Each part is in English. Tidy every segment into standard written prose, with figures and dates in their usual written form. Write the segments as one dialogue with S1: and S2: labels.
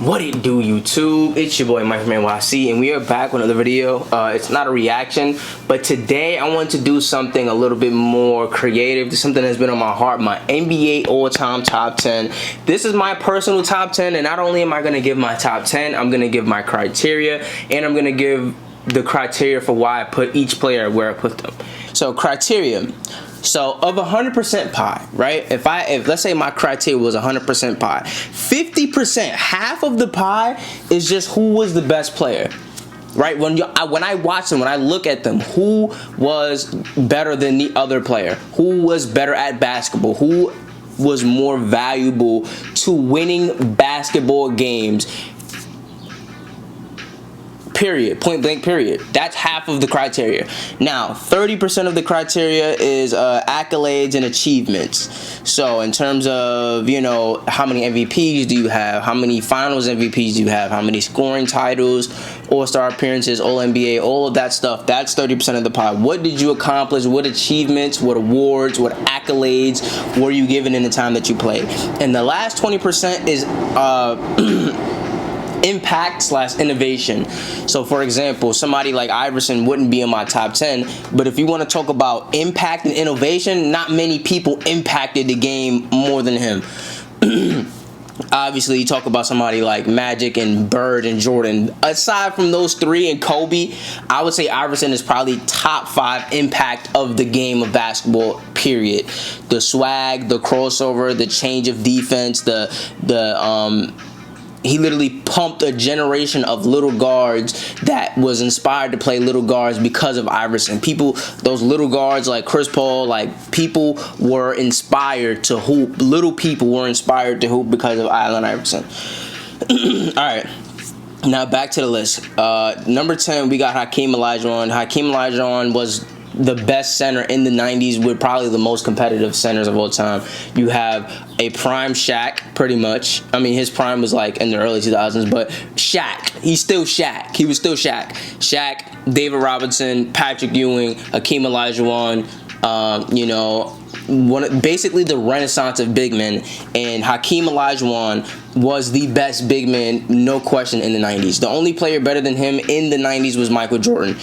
S1: What it do, YouTube? It's your boy Mike from NYC, and we are back with another video. It's not a reaction, but today I want to do something a little bit more creative. Something that's been on my heart, my NBA all-time top 10. This is my personal top 10, and not only am I going to give my top 10, I'm going to give my criteria, and I'm going to give the criteria for why I put each player where I put them. So, criteria. So of 100% pie, right? If let's say my criteria was 100% pie, 50%, half of the pie is just who was the best player, right? When I watch them, when I look at them, who was better than the other player? Who was better at basketball? Who was more valuable to winning basketball games? Period. Point blank period. That's half of the criteria. Now 30% of the criteria is accolades and achievements. So in terms of, you know, how many MVPs do you have, how many finals MVPs do you have, how many scoring titles, all-star appearances, all-NBA, all of that stuff, that's 30% of the pie. What did you accomplish? What achievements, what awards, what accolades were you given in the time that you played? And the last 20% is impact / innovation. So for example, somebody like Iverson wouldn't be in my top 10, but if you want to talk about impact and innovation, not many people impacted the game more than him. Obviously, you talk about somebody like Magic and Bird and Jordan. Aside from those three and Kobe, I would say Iverson is probably top 5 impact of the game of basketball, period. The swag, the crossover, the change of defense, he literally pumped a generation of little guards that was inspired to play little guards because of Iverson. People, those little guards like Chris Paul, like people were inspired to hoop. Little people were inspired to hoop because of Allen Iverson. All right. Now back to the list. Number 10, we got Hakeem Olajuwon. Hakeem Olajuwon was the best center in the 90s with probably the most competitive centers of all time. You have a prime Shaq, pretty much. I mean, his prime was like in the early 2000s, but Shaq, he's still Shaq. He was still Shaq. Shaq, David Robinson, Patrick Ewing, Hakeem Olajuwon, you know, basically the renaissance of big men. And Hakeem Olajuwon was the best big man, no question, in the 90s. The only player better than him in the 90s was Michael Jordan.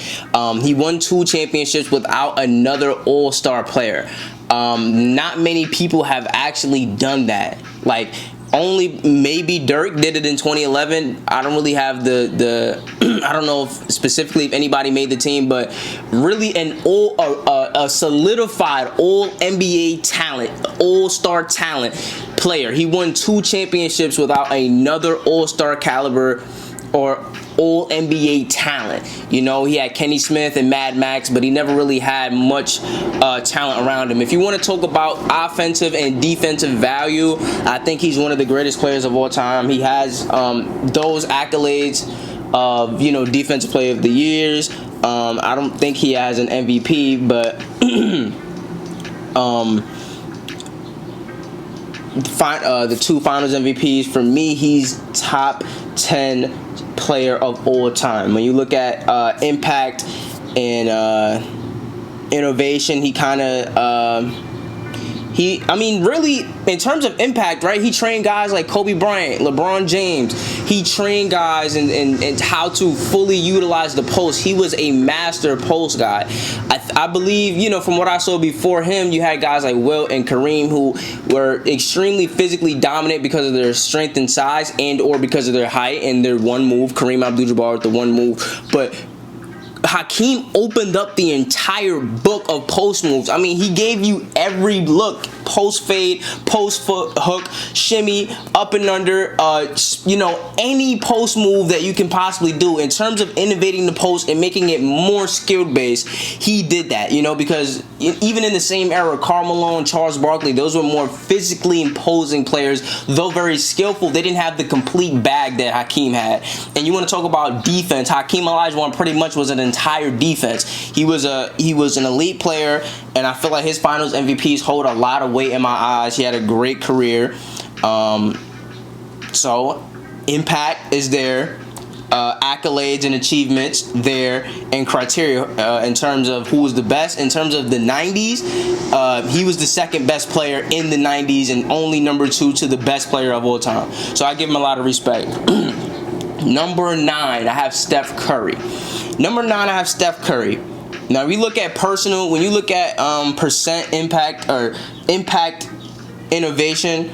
S1: He won 2 championships without another all-star player. Not many people have actually done that. Like, only maybe Dirk did it in 2011. I don't really have the I don't know if specifically if anybody made the team, but really a solidified all NBA talent, all-star talent player. He won 2 championships without another all-star caliber or all NBA talent. You know, he had Kenny Smith and Mad Max, but he never really had much talent around him. If you want to talk about offensive and defensive value, I think he's one of the greatest players of all time. He has those accolades of, you know, defensive player of the years. I don't think he has an MVP, but the 2 finals MVPs, for me, he's top 10 player of all time. When you look at impact and innovation, he kind of I mean, really, in terms of impact, right, he trained guys like Kobe Bryant, LeBron James. He trained guys in how to fully utilize the post. He was a master post guy. I believe, you know, from what I saw before him, you had guys like Wilt and Kareem who were extremely physically dominant because of their strength and size and or because of their height and their one move. Kareem Abdul-Jabbar with the one move. But Hakeem opened up the entire book of post moves. I mean, he gave you every look. Post fade, post foot hook, shimmy, up and under, you know, any post move that you can possibly do. In terms of innovating the post and making it more skilled based, he did that, you know, because even in the same era, Karl Malone, Charles Barkley, those were more physically imposing players, though very skillful. They didn't have the complete bag that Hakeem had. And you want to talk about defense, Hakeem Olajuwon pretty much was an entire defense. He was an elite player, and I feel like his finals MVPs hold a lot of weight in my eyes. He had a great career. So impact is there. accolades and achievements there and criteria in terms of who was the best. In terms of the 90s, he was the second best player in the 90s and only number 2 to the best player of all time. So I give him a lot of respect. Number 9, I have Steph Curry. Number 9, I have Steph Curry. Now, we look at personal, when you look at percent impact or impact innovation,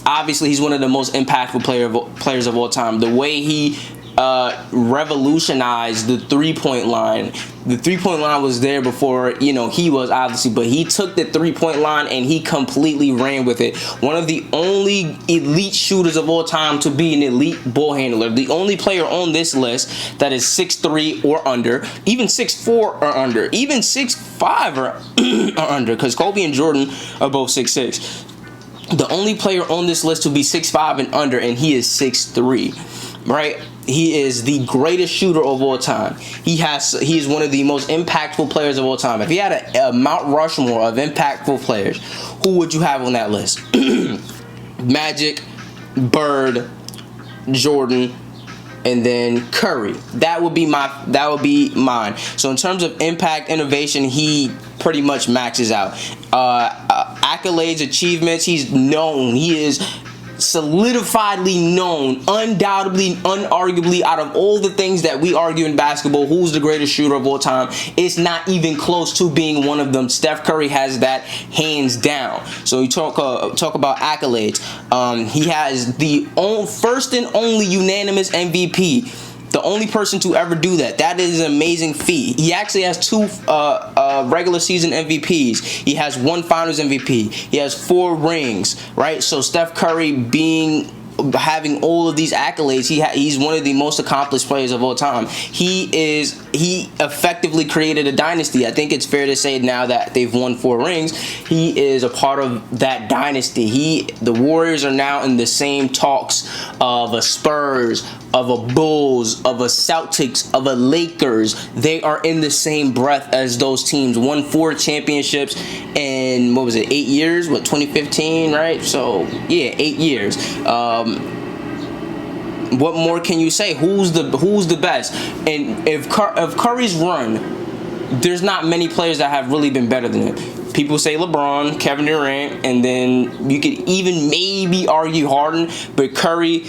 S1: obviously he's one of the most impactful players of all time. The way he revolutionized the three-point line. The three-point line was there before, he was, obviously, but he took the three-point line and he completely ran with it. One of the only elite shooters of all time to be an elite ball handler. The only player on this list that is 6'3" or under, even 6'4" or under, even 6'5" or under, because Kobe and Jordan are both 6'6". The only player on this list to be 6'5" and under, and he is 6'3", right? He is the greatest shooter of all time. He is one of the most impactful players of all time. If you had a Mount Rushmore of impactful players, who would you have on that list? Magic, Bird, Jordan, and then Curry. That would be mine. So in terms of impact, innovation, he pretty much maxes out. Accolades, achievements, he's known. He is solidifiedly known, undoubtedly, unarguably, out of all the things that we argue in basketball, who's the greatest shooter of all time, it's not even close to being one of them. Steph Curry has that hands down. So you talk about accolades. He has the first and only unanimous MVP. The only person to ever do that. That is an amazing feat. He actually has 2 regular season MVPs. He has 1 Finals MVP. He has 4 rings, right? So Steph Curry having all of these accolades, he's one of the most accomplished players of all time. He effectively created a dynasty. I think it's fair to say now that they've won 4 rings, he is a part of that dynasty. The Warriors are now in the same talks of a Spurs, of a Bulls, of a Celtics, of a Lakers. They are in the same breath as those teams. Won 4 championships in, 8 years? 2015, right? So, yeah, 8 years. What more can you say? Who's the best? And if Curry's run, there's not many players that have really been better than him. People say LeBron, Kevin Durant, and then you could even maybe argue Harden, but Curry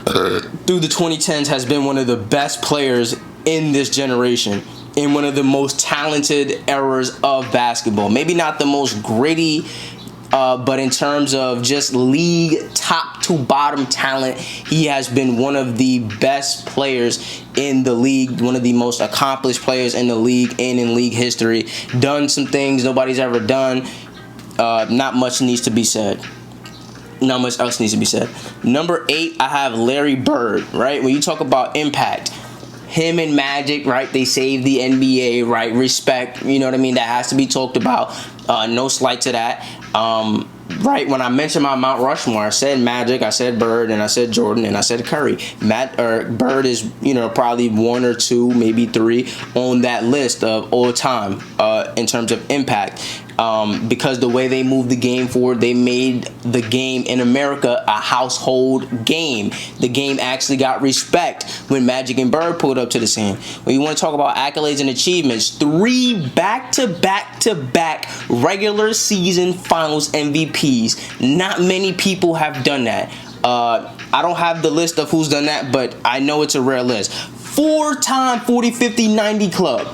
S1: through the 2010s has been one of the best players in this generation, in one of the most talented eras of basketball. Maybe not the most gritty, but in terms of just league top to bottom talent, he has been one of the best players in the league, one of the most accomplished players in the league and in league history. Done some things nobody's ever done. Not much needs to be said. Not much else needs to be said. Number 8, I have Larry Bird, right? When you talk about impact, him and Magic, right? They saved the NBA, right? Respect, you know what I mean? That has to be talked about. No slight to that. Right, when I mentioned my Mount Rushmore, I said Magic, I said Bird, and I said Jordan, and I said Curry. Bird is, probably 1 or 2, maybe 3 on that list of all time in terms of impact. Because the way they moved the game forward, they made the game in America a household game. The game actually got respect when Magic and Bird pulled up to the scene. When you want to talk about accolades and achievements, 3 back-to-back regular season finals MVPs. Not many people have done that. I don't have the list of who's done that, but I know it's a rare list. 4-time 40, 50, 90 club.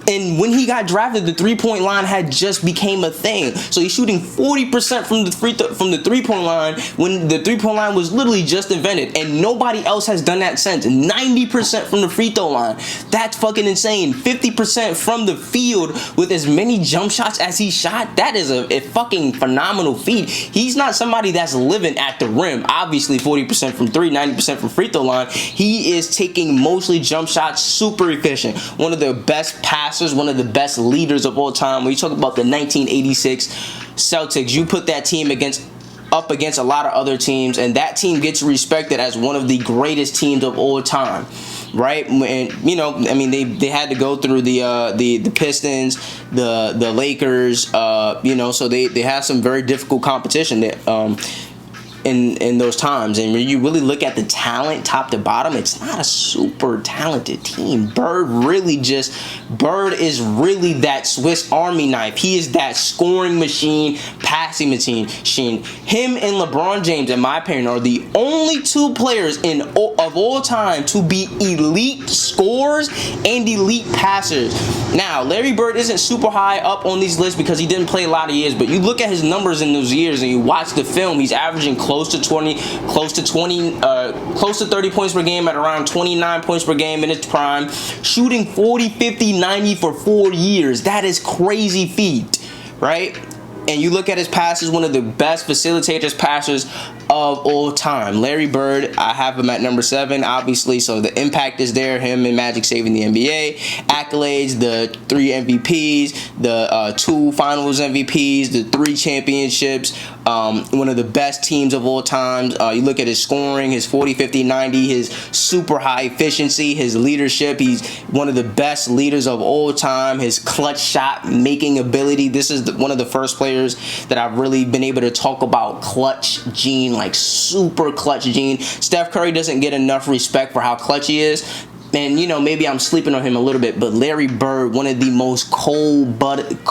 S1: And when he got drafted, the 3-point line had just became a thing. So he's shooting 40% from the 3-point line when the 3-point line was literally just invented, and nobody else has done that since. 90% from the free throw line. That's fucking insane. 50% from the field with as many jump shots as he shot. That is a fucking phenomenal feat. He's not somebody that's living at the rim. Obviously, 40% from 3, 90% from free throw line. He is taking mostly jump shots, super efficient. One of the best passers, one of the best leaders of all time. When you talk about the 1986 Celtics, you put that team up against a lot of other teams, and that team gets respected as one of the greatest teams of all time, right? And they had to go through the Pistons, the Lakers, so they have some very difficult competition. in those times. And when you really look at the talent top to bottom, it's not a super talented team. Bird is really that Swiss Army knife. He is that scoring machine, passing machine. Him and LeBron James, in my opinion, are the only two players of all time to be elite scorers and elite passers. Now, Larry Bird isn't super high up on these lists because he didn't play a lot of years, but you look at his numbers in those years and you watch the film, he's averaging close to 30 points per game at around 29 points per game in his prime, shooting 40, 50, 90 for 4 years. That is crazy feat, right? And you look at his passes, one of the best facilitators, passers of all time. Larry Bird, I have him at number 7, obviously, so the impact is there. Him and Magic saving the NBA. Accolades, the 3 MVPs, the 2 Finals MVPs, the 3 championships, one of the best teams of all time. You look at his scoring, his 40, 50, 90, his super high efficiency, his leadership. He's one of the best leaders of all time. His clutch shot making ability. This is one of the first players that I've really been able to talk about clutch gene, like super clutch gene. Steph Curry doesn't get enough respect for how clutch he is. And, you know, maybe I'm sleeping on him a little bit, but Larry Bird, one of the most cold-blooded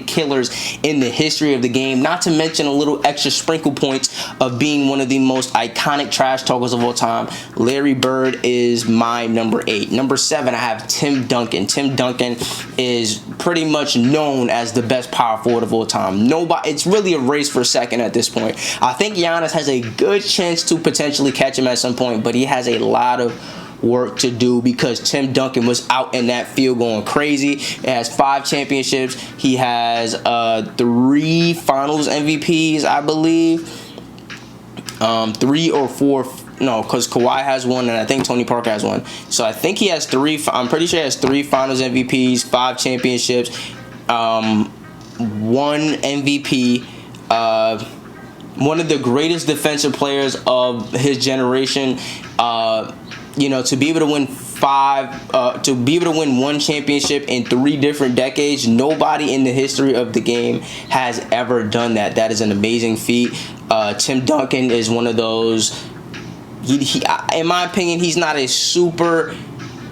S1: killers in the history of the game, not to mention a little extra sprinkle points of being one of the most iconic trash talkers of all time. Larry Bird is my number 8. Number 7, I have Tim Duncan. Tim Duncan is pretty much known as the best power forward of all time. It's really a race for second at this point. I think Giannis has a good chance to potentially catch him at some point, but he has a lot of work to do because Tim Duncan was out in that field going crazy. He has 5 championships. He has 3 Finals MVPs, I believe. 3 or 4. No, because Kawhi has 1 and I think Tony Parker has 1. So I think he has 3. I'm pretty sure he has 3 Finals MVPs, 5 championships, 1 MVP. One of the greatest defensive players of his generation. You know, to be able to win 1 championship in 3 different decades, nobody in the history of the game has ever done that. That is an amazing feat. Tim Duncan is one of those. He in my opinion, he's not a super.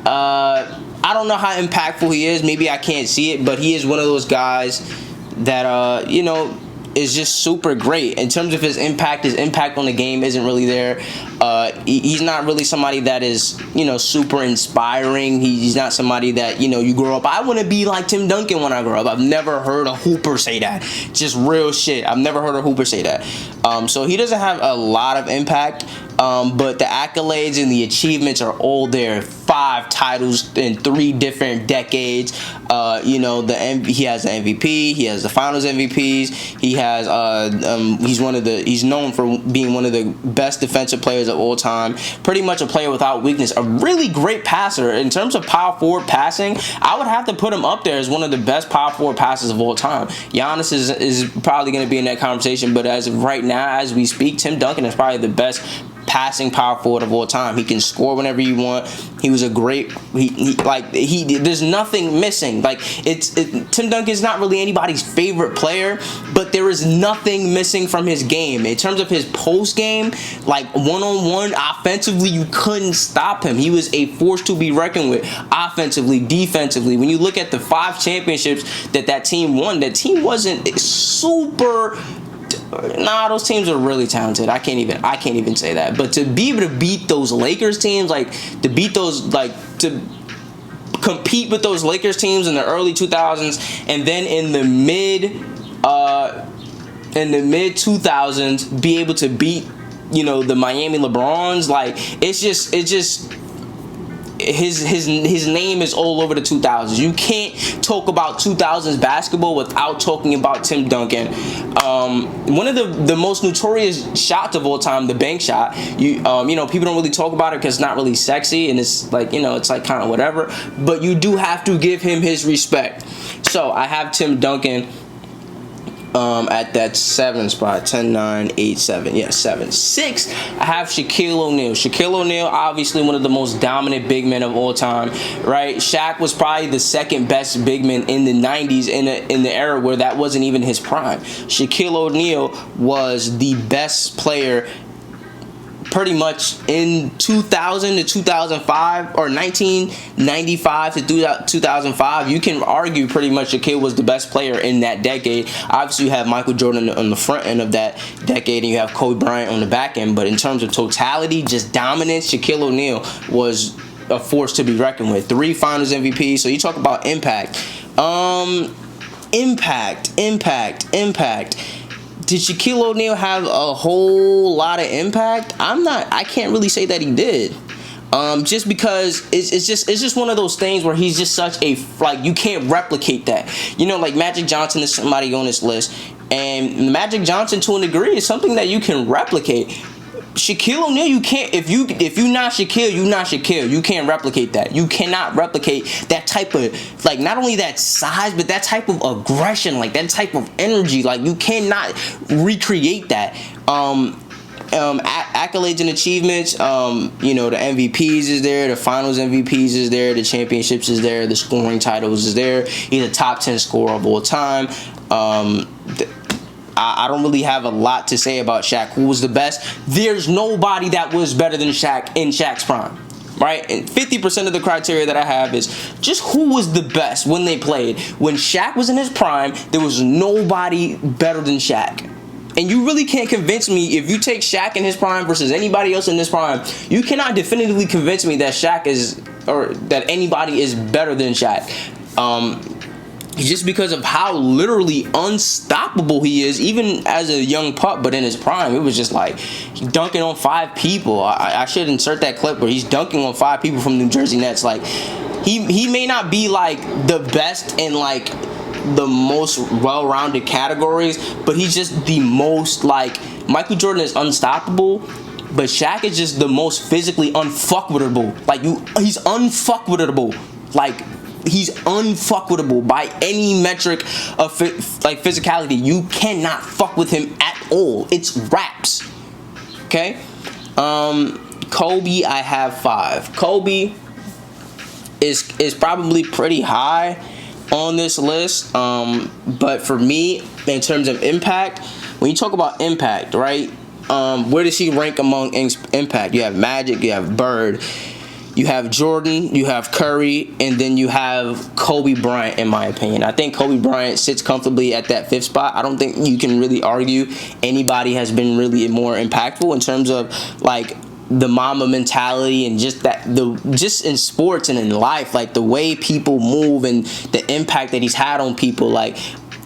S1: I don't know how impactful he is. Maybe I can't see it, but he is one of those guys that you know, is just super great. In terms of his impact on the game isn't really there. He's not really somebody that is, you know, super inspiring. He's not somebody that, you know, you grow up, I want to be like Tim Duncan when I grow up. I've never heard a hooper say that. Just real shit. I've never heard a hooper say that. So he doesn't have a lot of impact. But the accolades and the achievements are all there. 5 titles in 3 different decades. You know, he has the MVP. He has the Finals MVPs. He has he's known for being one of the best defensive players of all time. Pretty much a player without weakness. A really great passer. In terms of power forward passing, I would have to put him up there as one of the best power forward passers of all time. Giannis is probably going to be in that conversation, but as of right now, as we speak, Tim Duncan is probably the best passing power forward of all time. He can score whenever you want. He was a great. There's nothing missing. Like Tim Duncan's not really anybody's favorite player, but there is nothing missing from his game in terms of his post game. Like one-on-one, offensively, you couldn't stop him. He was a force to be reckoned with, offensively, defensively. When you look at the 5 championships that team won, that team wasn't super. Nah, those teams are really talented. I can't even say that. But to be able to beat those Lakers teams, to compete with those Lakers teams in the early 2000s, and then in the mid 2000s, be able to beat, you know, the Miami LeBrons, it's just his name is all over the 2000s. You can't talk about 2000s basketball without talking about Tim Duncan. One of the most notorious shots of all time, the bank shot. You know, people don't really talk about it because it's not really sexy, and it's like, you know, it's like kind of whatever. But you do have to give him his respect. So I have Tim Duncan at that 7 spot. 10, 9, 8, 7. Yeah, 7. 6, I have Shaquille O'Neal. Shaquille O'Neal, obviously one of the most dominant big men of all time, right? Shaq was probably the second best big man in the 90s in the era where that wasn't even his prime. Shaquille O'Neal was the best player pretty much in 2000 to 2005 or 1995 to 2005. You can argue pretty much Shaquille was the best player in that decade. Obviously, you have Michael Jordan on the front end of that decade, and you have Kobe Bryant on the back end. But in terms of totality, just dominance, Shaquille O'Neal was a force to be reckoned with. 3 Finals MVPs. So you talk about impact. Impact. Did Shaquille O'Neal have a whole lot of impact? I can't really say that he did. Just because it's just one of those things where he's just such a, like, you can't replicate that. You know, like Magic Johnson is somebody on this list, and Magic Johnson to a degree is something that you can replicate. Shaquille O'Neal, you can't. If you not Shaquille, you not Shaquille. You can't replicate that. You cannot replicate that type of, like, not only that size, but that type of aggression, like that type of energy. Like, you cannot recreate that. Accolades and achievements. You know, the MVPs is there, the Finals MVPs is there, the championships is there, the scoring titles is there. He's a top 10 scorer of all time. I don't really have a lot to say about Shaq. Who was the best? There's nobody that was better than Shaq in Shaq's prime, right? And 50% of the criteria that I have is just who was the best when they played. When Shaq was in his prime, there was nobody better than Shaq. And you really can't convince me, if you take Shaq in his prime versus anybody else in this prime, you cannot definitively convince me that Shaq is, or that anybody is better than Shaq. Just because of how literally unstoppable he is, even as a young pup, but in his prime, it was just like he's dunking on 5 people. I should insert that clip where he's dunking on 5 people from New Jersey Nets. Like, he may not be like the best in like the most well-rounded categories, but he's just the most, like, Michael Jordan is unstoppable, but Shaq is just the most physically unfuckwittable. Like, he's unfuckwittable. Like, he's unfuckwittable by any metric of like physicality. You cannot fuck with him at all. It's raps. Okay. Kobe, I have 5. Kobe is probably pretty high on this list. But for me, in terms of impact, when you talk about impact, right? Where does he rank among impact? You have Magic, you have Bird, you have Jordan, you have Curry, and then you have Kobe Bryant, in my opinion. I think Kobe Bryant sits comfortably at that 5th spot. I don't think you can really argue anybody has been really more impactful in terms of, like, the Mamba mentality and just that, just in sports and in life, like the way people move and the impact that he's had on people. Like,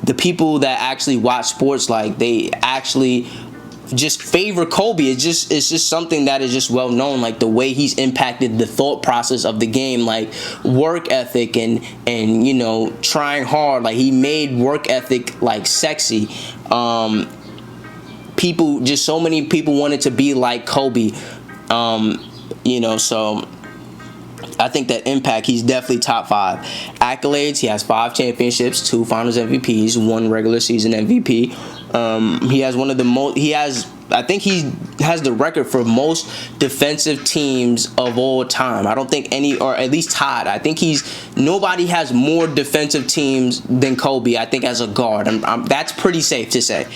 S1: the people that actually watch sports, like, they actually just favor Kobe. It's just something that is just well known, like the way he's impacted the thought process of the game, like work ethic and you know, trying hard. Like, he made work ethic like sexy. People, just so many people wanted to be like Kobe. You know, so I think that impact, he's definitely top 5. Accolades, he has 5 championships, 2 Finals MVPs, 1 regular season MVP. He has one of the most. I think he has the record for most defensive teams of all time. I don't think any, or at least tied. I think nobody has more defensive teams than Kobe, I think, as a guard. That's pretty safe to say.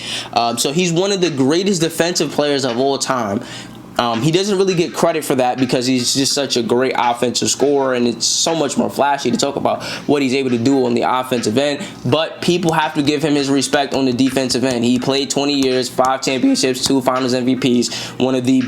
S1: So he's one of the greatest defensive players of all time. He doesn't really get credit for that because he's just such a great offensive scorer, and it's so much more flashy to talk about what he's able to do on the offensive end. But people have to give him his respect on the defensive end. He played 20 years, 5 championships, 2 Finals MVPs, one of the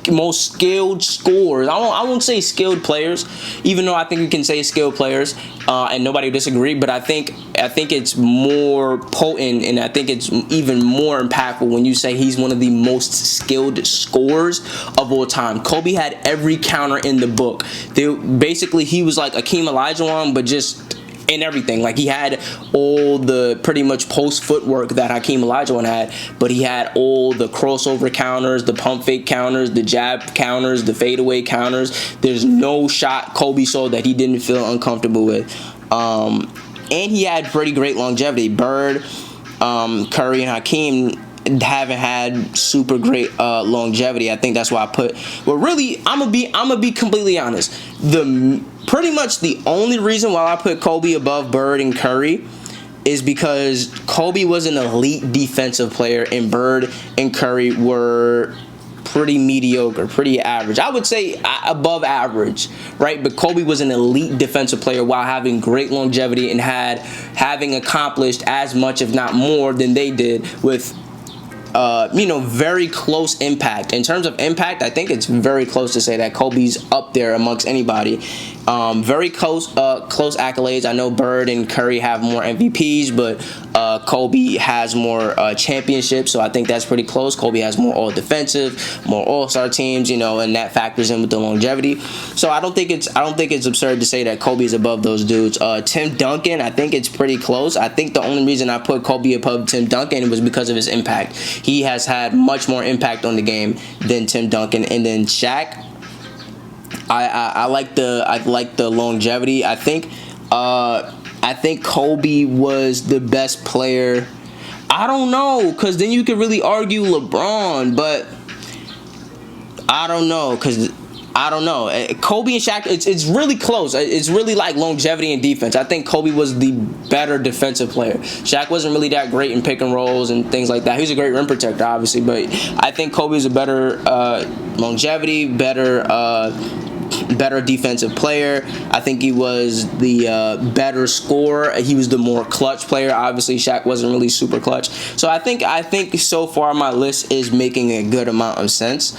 S1: most skilled scorers. I won't say skilled players, even though I think we can say skilled players, and nobody would disagree. But I think it's more potent, and I think it's even more impactful when you say he's one of the most skilled scorers of all time. Kobe had every counter in the book. Basically, he was like Akeem Olajuwon, but just in everything. Like, he had all the pretty much post footwork that Hakeem Olajuwon had, but he had all the crossover counters, the pump fake counters, the jab counters, the fadeaway counters. There's no shot Kobe saw that he didn't feel uncomfortable with. and he had pretty great longevity. Bird, Curry, and Hakeem haven't had super great longevity. I think that's why I put. Well, really, I'm gonna be completely honest. Pretty much the only reason why I put Kobe above Bird and Curry is because Kobe was an elite defensive player, and Bird and Curry were pretty mediocre, pretty average. I would say above average, right? But Kobe was an elite defensive player while having great longevity and having accomplished as much, if not more, than they did with very close impact. In terms of impact, I think it's very close to say that Kobe's up there amongst anybody. Very close accolades. I know Bird and Curry have more MVPs, but Kobe has more championships, so I think that's pretty close. Kobe has more all-defensive, more all-star teams, and that factors in with the longevity. So I don't think it's absurd to say that Kobe is above those dudes. Tim Duncan, I think it's pretty close. I think the only reason I put Kobe above Tim Duncan was because of his impact. He has had much more impact on the game than Tim Duncan. And then Shaq, I like the longevity. I think Kobe was the best player. I don't know, because then you could really argue LeBron, but I don't know, because I don't know. Kobe and Shaq, it's really close. It's really like longevity and defense. I think Kobe was the better defensive player. Shaq wasn't really that great in pick and rolls and things like that. He was a great rim protector, obviously, but I think Kobe was a better longevity, better defensive player. I think he was the better scorer. He was the more clutch player. Obviously, Shaq wasn't really super clutch. So I think so far my list is making a good amount of sense.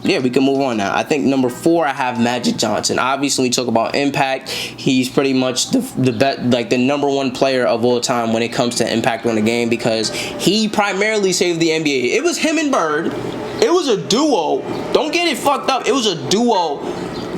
S1: Yeah, we can move on now. I think number 4, I have Magic Johnson. Obviously, we talk about impact. He's pretty much the number 1 player of all time when it comes to impact on the game, because he primarily saved the NBA. It was him and Bird. It was a duo. Don't get it fucked up. It was a duo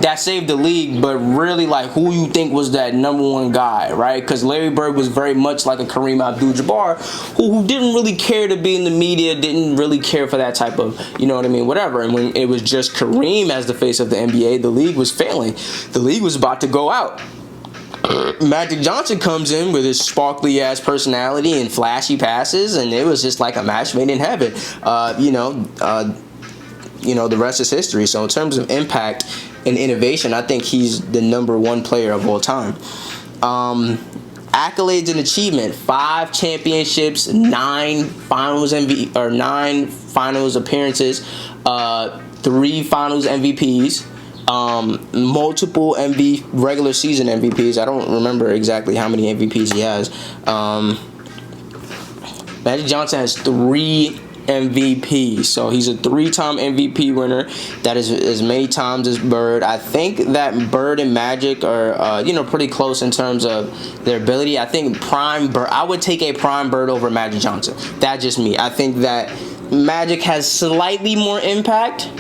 S1: that saved the league, but really, like, who you think was that number 1 guy, right? Because Larry Bird was very much like a Kareem Abdul-Jabbar, who didn't really care to be in the media, didn't really care for that type of, whatever. And when it was just Kareem as the face of the NBA, the league was failing. The league was about to go out. Magic Johnson comes in with his sparkly ass personality and flashy passes, and it was just like a match made in heaven. The rest is history. So in terms of impact and innovation, I think he's the number 1 player of all time. Accolades and achievement: 5 championships, 9 finals appearances, 3 finals MVPs, multiple regular season MVPs. I don't remember exactly how many MVPs he has. Magic Johnson has 3 MVP, so he's a 3-time MVP winner. That is as many times as Bird. I think that Bird and Magic are pretty close in terms of their ability. I think prime Bird, I would take a prime Bird over Magic Johnson. That's just me. I think that Magic has slightly more impact.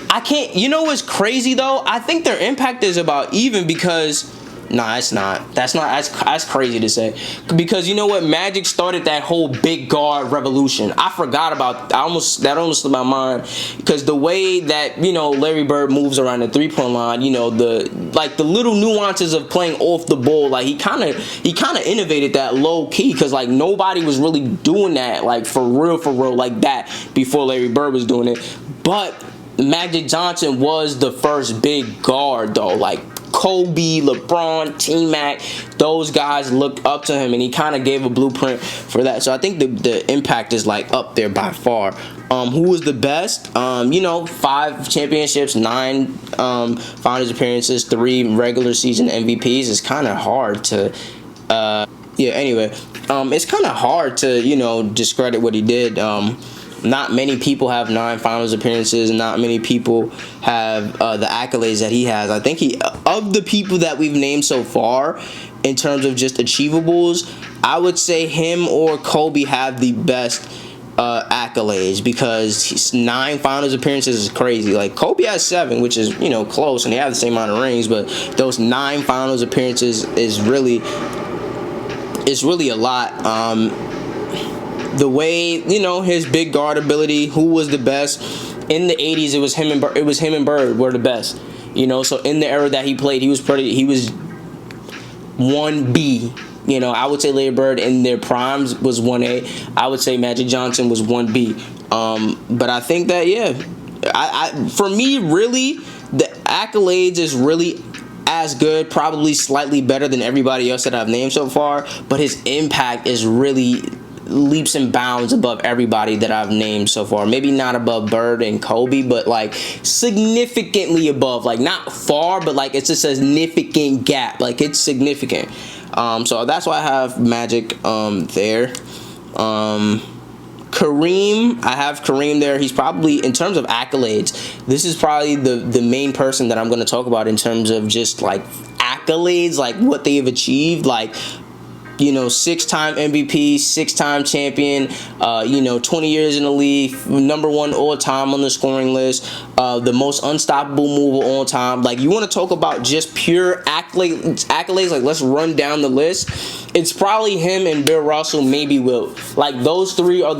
S1: I can't, what's crazy though? I think their impact is about even, because nah, it's not. That's crazy to say. Because you know what? Magic started that whole big guard revolution. I forgot about that almost slipped my mind, because the way that Larry Bird moves around the 3-point line, the little nuances of playing off the ball, like he kind of innovated that low key, because like nobody was really doing that like for real like that before Larry Bird was doing it. But Magic Johnson was the first big guard though, like Kobe, LeBron, T-Mac, those guys looked up to him, and he kind of gave a blueprint for that. So I think the impact is like up there by far. Who was the best? 5 championships, 9 finals appearances, 3 regular season MVPs. It's kind of hard to it's kind of hard to discredit what he did. Not many people have 9 finals appearances. Not many people have the accolades that he has. I think of the people that we've named so far, in terms of just achievables, I would say him or Kobe have the best accolades, because 9 finals appearances is crazy. Like Kobe has 7, which is close, and they have the same amount of rings. But those 9 finals appearances is really a lot. The way his big guard ability, who was the best in the 80s? It was him and Bird were the best. So in the era that he played, he was 1B. You know, I would say Larry Bird in their primes was 1A. I would say Magic Johnson was 1B. But I think that, yeah, for me, really, the accolades is really as good, probably slightly better than everybody else that I've named so far, but his impact is really leaps and bounds above everybody that I've named so far. Maybe not above Bird and Kobe, but like significantly above. Like not far, but like it's a significant gap. Like it's significant. So that's why I have Magic there. Kareem, I have Kareem there. He's probably, in terms of accolades, this is probably the main person that I'm going to talk about in terms of just like accolades, like what they have achieved. Like, you know, 6-time MVP, 6-time champion, 20 years in the league, #1 all time on the scoring list, the most unstoppable mover all time. Like, you want to talk about just pure accolades, like let's run down the list. It's probably him and Bill Russell, maybe Wilt. Like, those three are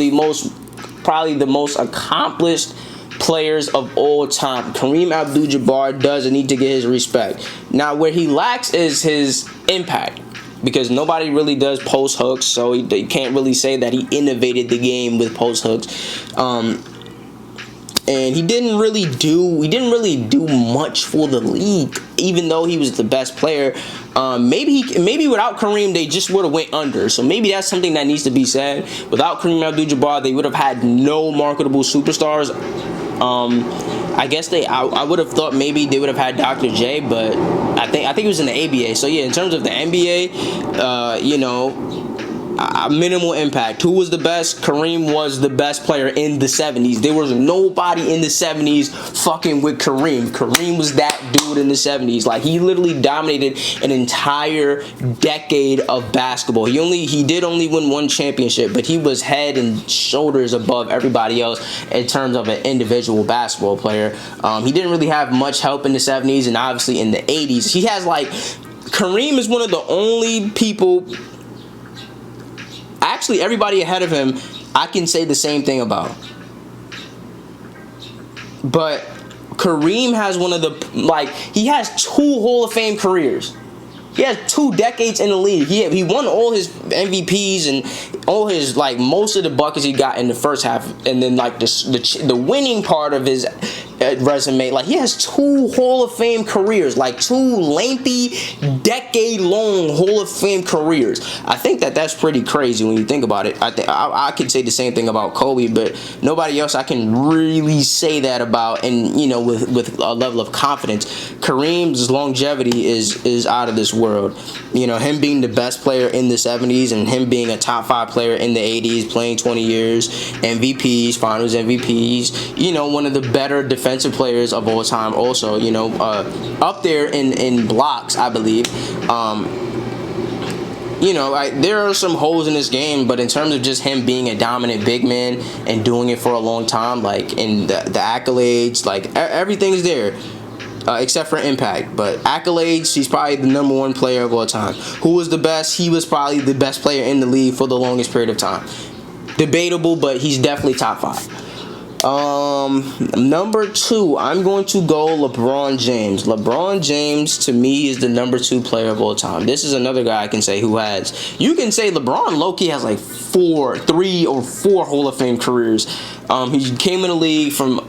S1: probably the most accomplished players of all time. Kareem Abdul-Jabbar doesn't need to get his respect. Now, where he lacks is his impact, because nobody really does post hooks, so you can't really say that he innovated the game with post hooks. And he didn't really do much for the league, even though he was the best player. Maybe without Kareem, they just would have went under. So maybe that's something that needs to be said. Without Kareem Abdul-Jabbar, they would have had no marketable superstars. I guess I would have thought maybe they would have had Dr. J, but I think it was in the ABA. So yeah, in terms of the NBA, minimal impact. Who was the best? Kareem was the best player in the 70s. There was nobody in the 70s fucking with Kareem. Kareem was that dude in the 70s. Like, he literally dominated an entire decade of basketball. He did only win one championship, but he was head and shoulders above everybody else in terms of an individual basketball player. He didn't really have much help in the 70s, and obviously in the 80s. Kareem is one of the only people, actually everybody ahead of him, I can say the same thing about. But Kareem has he has 2 Hall of Fame careers. He has 2 decades in the league. He won all his MVPs and all his, most of the buckets he got in the first half, and then the winning part of his resume. He has 2 Hall of Fame careers, 2 lengthy, decade-long Hall of Fame careers. I think that's pretty crazy when you think about it. I could say the same thing about Kobe, but nobody else I can really say that about, and with a level of confidence. Kareem's longevity is out of this world. Him being the best player in the 70s and him being a top 5 player in the 80s, playing 20 years, MVPs, Finals MVPs, one of the better defensive players of all time also, up there in blocks, I believe. There are some holes in this game, but in terms of just him being a dominant big man and doing it for a long time, in the accolades, everything's there. Except for impact, but accolades, he's probably the #1 player of all time. Who was the best? He was probably the best player in the league for the longest period of time. Debatable, but he's definitely top 5. Number 2, I'm going to go LeBron James. LeBron James, to me, is the #2 player of all time. This is another guy I can say who has. You can say LeBron low-key has 3 or 4 Hall of Fame careers. He came in the league from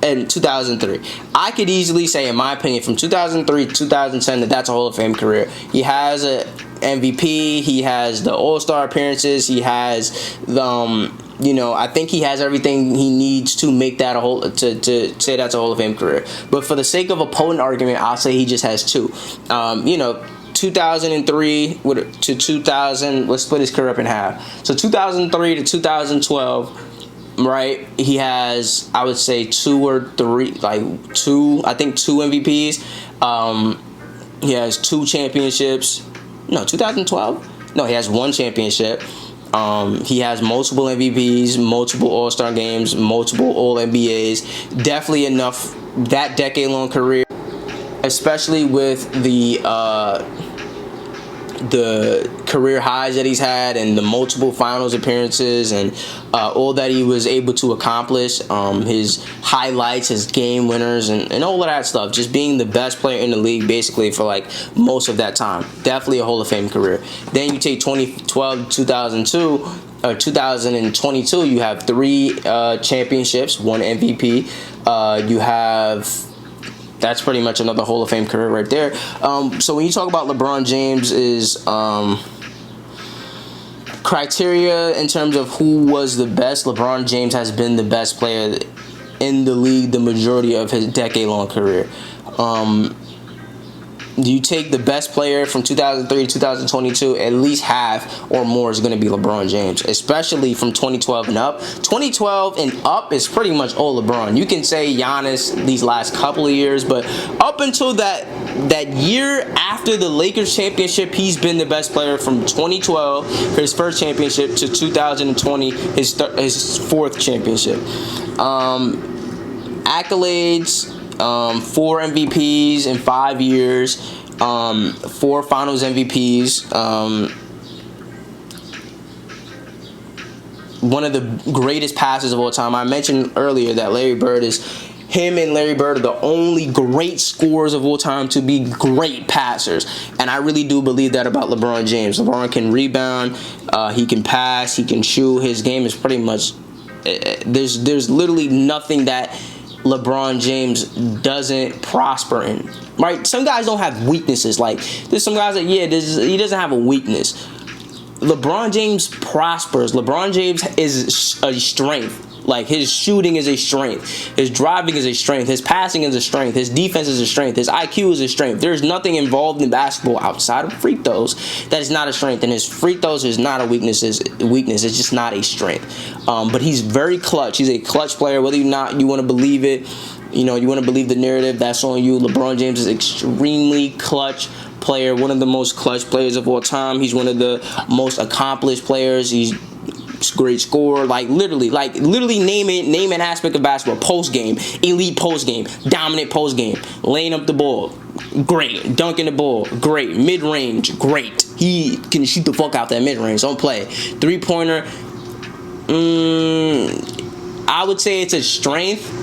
S1: in 2003. I could easily say, in my opinion, from 2003 to 2010, that's a Hall of Fame career. He has a MVP. He has the All-Star appearances. He has the I think he has everything he needs to make that to say that's a Hall of Fame career. But for the sake of a potent argument, I'll say he just has 2. 2003 to 2000. Let's split his career up in half. So 2003 to 2012. Right, he has, I would say, 2 or 3, 2 MVPs. He has 2 championships. No, 2012. No, he has 1 championship. He has multiple MVPs, multiple All-Star games, multiple All-NBAs. Definitely enough that decade-long career, especially with the the career highs that he's had and the multiple finals appearances and all that he was able to accomplish, his highlights, his game winners, and all of that stuff. Just being the best player in the league basically for like most of that time. Definitely a Hall of Fame career. Then you take 2012, 2002, or 2022, you have 3 championships, 1 MVP. You have... That's pretty much another Hall of Fame career right there. So when you talk about LeBron James's criteria in terms of who was the best, LeBron James has been the best player in the league the majority of his decade-long career. You take the best player from 2003 to 2022, at least half or more is going to be LeBron James, especially from 2012 and up. 2012 and up is pretty much all LeBron. You can say Giannis these last couple of years, but up until that year after the Lakers championship, he's been the best player from 2012 for his first championship to 2020, his 4th championship. Accolades. 4 MVPs in 5 years, 4 Finals MVPs. One of the greatest passes of all time. I mentioned earlier that him and Larry Bird are the only great scorers of all time to be great passers. And I really do believe that about LeBron James. LeBron can rebound, he can pass, he can shoot. His game is pretty much... There's literally nothing that LeBron James doesn't prosper in, right? Some guys don't have weaknesses. Like, there's some guys that, he doesn't have a weakness. LeBron James prospers. LeBron James is a strength. Like, his shooting is a strength. His driving is a strength. His passing is a strength. His defense is a strength. His IQ is a strength. There's nothing involved in basketball outside of free throws that is not a strength. And his free throws is not a weakness. It's just not a strength. But he's very clutch. He's a clutch player. Whether or not you want to believe it, you want to believe the narrative, that's on you. LeBron James is extremely clutch player. One of the most clutch players of all time. He's one of the most accomplished players. He's great scorer, literally name an aspect of basketball. Post game, elite post game, dominant post game, laying up the ball, great, dunking the ball, great, mid range, great. He can shoot the fuck out that mid range. Don't play 3-pointer. I would say it's a strength.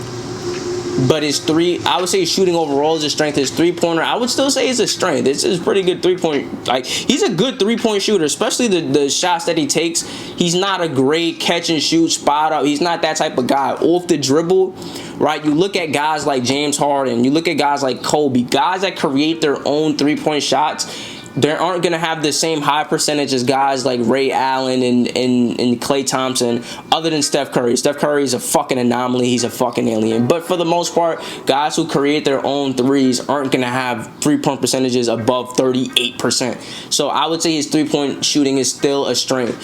S1: But I would say shooting overall is a strength. His 3-pointer, I would still say it's a strength. It's a pretty good 3-point. He's a good 3-point shooter, especially the shots that he takes. He's not a great catch and shoot spot up. He's not that type of guy. Off the dribble, right? You look at guys like James Harden. You look at guys like Kobe. Guys that create their own 3-point shots. They aren't going to have the same high percentage as guys like Ray Allen and Klay Thompson, other than Steph Curry. Steph Curry is a fucking anomaly. He's a fucking alien. But for the most part, guys who create their own threes aren't going to have 3-point percentages above 38%. So I would say his 3-point shooting is still a strength.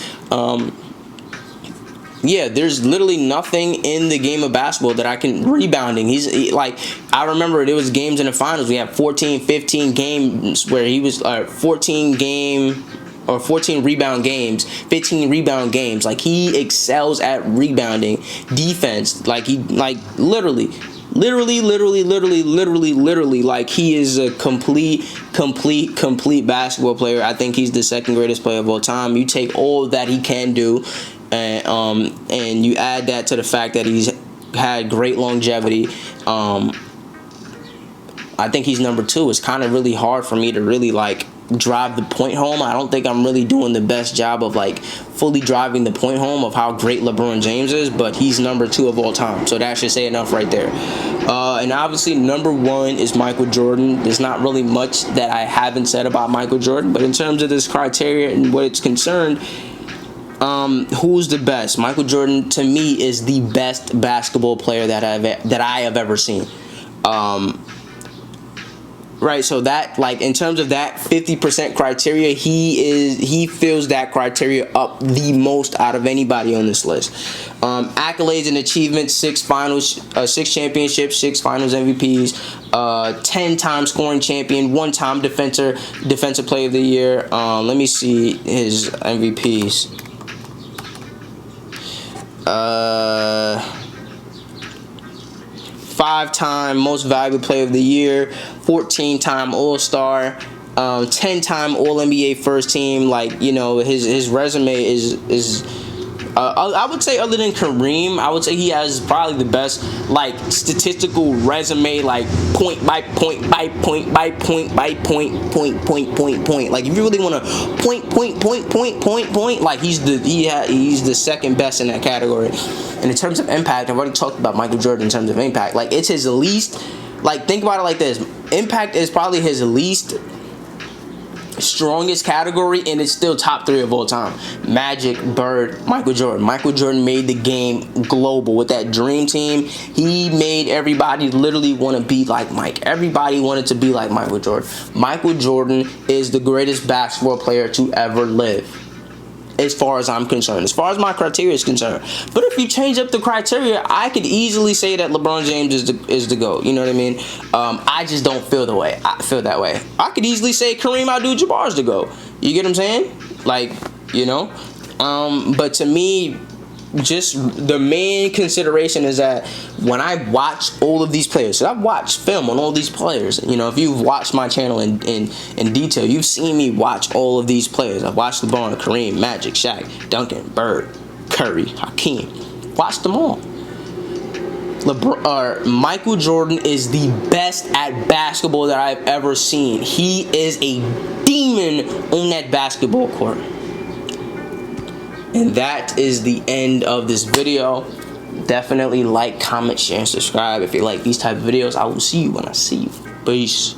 S1: There's literally nothing in the game of basketball that I can... Rebounding. I remember there was games in the finals. We had 14, 15 games where he was 14 rebound games, 15 rebound games. He excels at rebounding, defense. Literally, he is a complete basketball player. I think he's the second greatest player of all time. You take all that he can do, and you add that to the fact that he's had great longevity. I think he's number 2. It's kind of really hard for me to really drive the point home. I don't think I'm really doing the best job of fully driving the point home of how great LeBron James is, but he's number 2 of all time. So that should say enough right there. And obviously number 1 is Michael Jordan. There's not really much that I haven't said about Michael Jordan, but in terms of this criteria and what it's concerned, who's the best? Michael Jordan, to me, is the best basketball player that I have ever seen. Right, so that, in terms of that 50% criteria, he fills that criteria up the most out of anybody on this list. Accolades and achievements: 6 finals, 6 championships, 6 finals MVPs, 10-time scoring champion, 1-time defensive player of the year. Let me see his MVPs. 5-time most valuable player of the year, 14-time All-Star, 10-time All-NBA first team. Like, you know, his resume is I would say, other than Kareem, I would say he has probably the best, like, statistical resume, like, point by point by point by point by point, point. Like, if you really want to point, like, he's the second best in that category. And in terms of impact, I've already talked about Michael Jordan in terms of impact. Like, it's his least, like, think about it like this. Impact is probably his least strongest category, and it's still top 3 of all time. Magic, Bird, Michael Jordan. Michael Jordan made the game global with that dream team. He made everybody literally want to be like Mike. Everybody wanted to be like Michael Jordan. Michael Jordan is the greatest basketball player to ever live, as far as I'm concerned, as far as my criteria is concerned. But if you change up the criteria, I could easily say that LeBron James is the GOAT. You know what I mean? I just don't feel that way. I could easily say Kareem Abdul-Jabbar is the GOAT. You get what I'm saying? Like, you know? But to me, just the main consideration is that when I watch all of these players, so I've watched film on all these players. You know, if you've watched my channel in detail, you've seen me watch all of these players. I've watched LeBron, Kareem, Magic, Shaq, Duncan, Bird, Curry, Hakeem. Watched them all. Michael Jordan is the best at basketball that I've ever seen. He is a demon on that basketball court. And that is the end of this video. Definitely like, comment, share, and subscribe if you like these type of videos. I will see you when I see you. Peace.